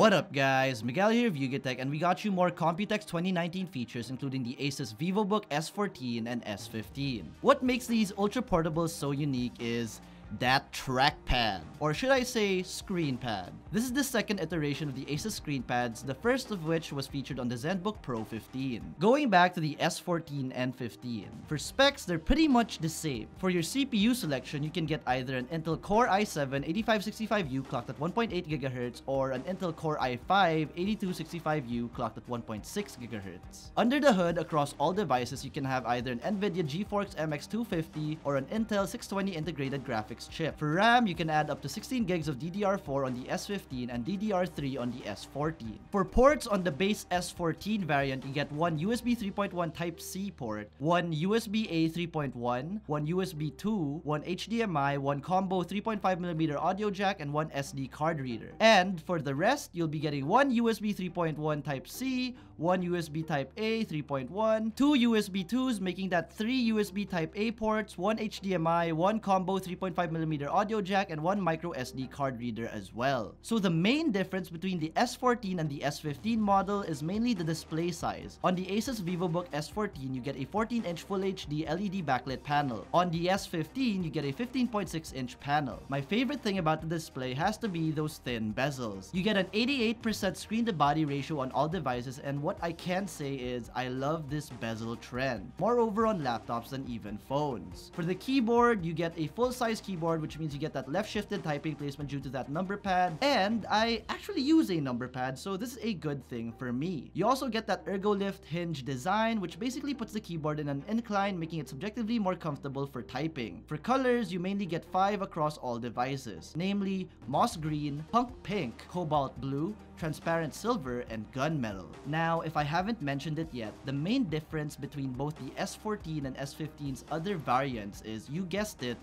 What up guys, Miguel here of YugaTech, and we got you more Computex 2019 features including the ASUS VivoBook S14 and S15. What makes these ultra portables so unique is that trackpad, or should I say screen pad. This is the second iteration of the ASUS screen pads, the first of which was featured on the ZenBook Pro 15. Going back to the S14 and 15, for specs they're pretty much the same. For your CPU selection, you can get either an Intel Core i7-8565U clocked at 1.8 GHz or an Intel Core i5-8265U clocked at 1.6 GHz. Under the hood, across all devices, you can have either an NVIDIA GeForce MX250 or an Intel 620 integrated graphics chip. For RAM, you can add up to 16 gigs of DDR4 on the S15 and DDR3 on the S14. For ports on the base S14 variant, you get one USB 3.1 Type-C port, one USB-A 3.1, one USB 2, one HDMI, one combo 3.5mm audio jack, and one SD card reader. And for the rest, you'll be getting one USB 3.1 Type-C, one USB Type-A 3.1, two USB 2s, making that 3 USB Type-A ports, one HDMI, one combo 3.5mm audio jack, and one micro SD card reader as well. So the main difference between the S14 and the S15 model is mainly the display size. On the ASUS VivoBook S14, you get a 14-inch Full HD LED backlit panel. On the S15, you get a 15.6-inch panel. My favorite thing about the display has to be those thin bezels. You get an 88% screen-to-body ratio on all devices, and what I can say is I love this bezel trend, more over on laptops than even phones. For the keyboard, you get a full-size keyboard, which means you get that left-shifted typing placement due to that number pad, and I actually use a number pad, so this is a good thing for me. You also get that ergo-lift hinge design, which basically puts the keyboard in an incline, making it subjectively more comfortable for typing. For colors, you mainly get 5 across all devices, namely moss green, punk pink, cobalt blue, transparent silver, and gunmetal. Now, if I haven't mentioned it yet, the main difference between both the S14 and S15's other variants is, you guessed it,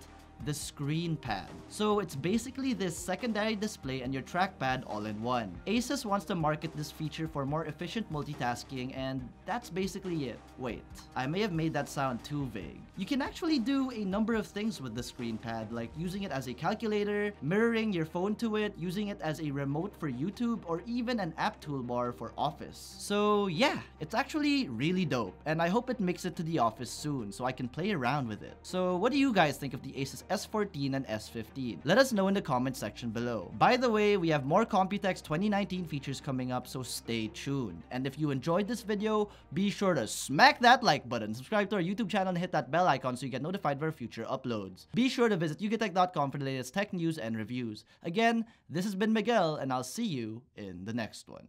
the screen pad. So it's basically this secondary display and your trackpad all in one. ASUS wants to market this feature for more efficient multitasking, and that's basically it. Wait, I may have made that sound too vague. You can actually do a number of things with the screen pad, like using it as a calculator, mirroring your phone to it, using it as a remote for YouTube, or even an app toolbar for Office. So yeah, it's actually really dope, and I hope it makes it to the office soon so I can play around with it. So what do you guys think of the ASUS S14 and S15? Let us know in the comment section below. By the way, we have more Computex 2019 features coming up, so stay tuned. And if you enjoyed this video, be sure to smack that like button, subscribe to our YouTube channel, and hit that bell icon so you get notified of our future uploads. Be sure to visit YugaTech.com for the latest tech news and reviews. Again, this has been Miguel, and I'll see you in the next one.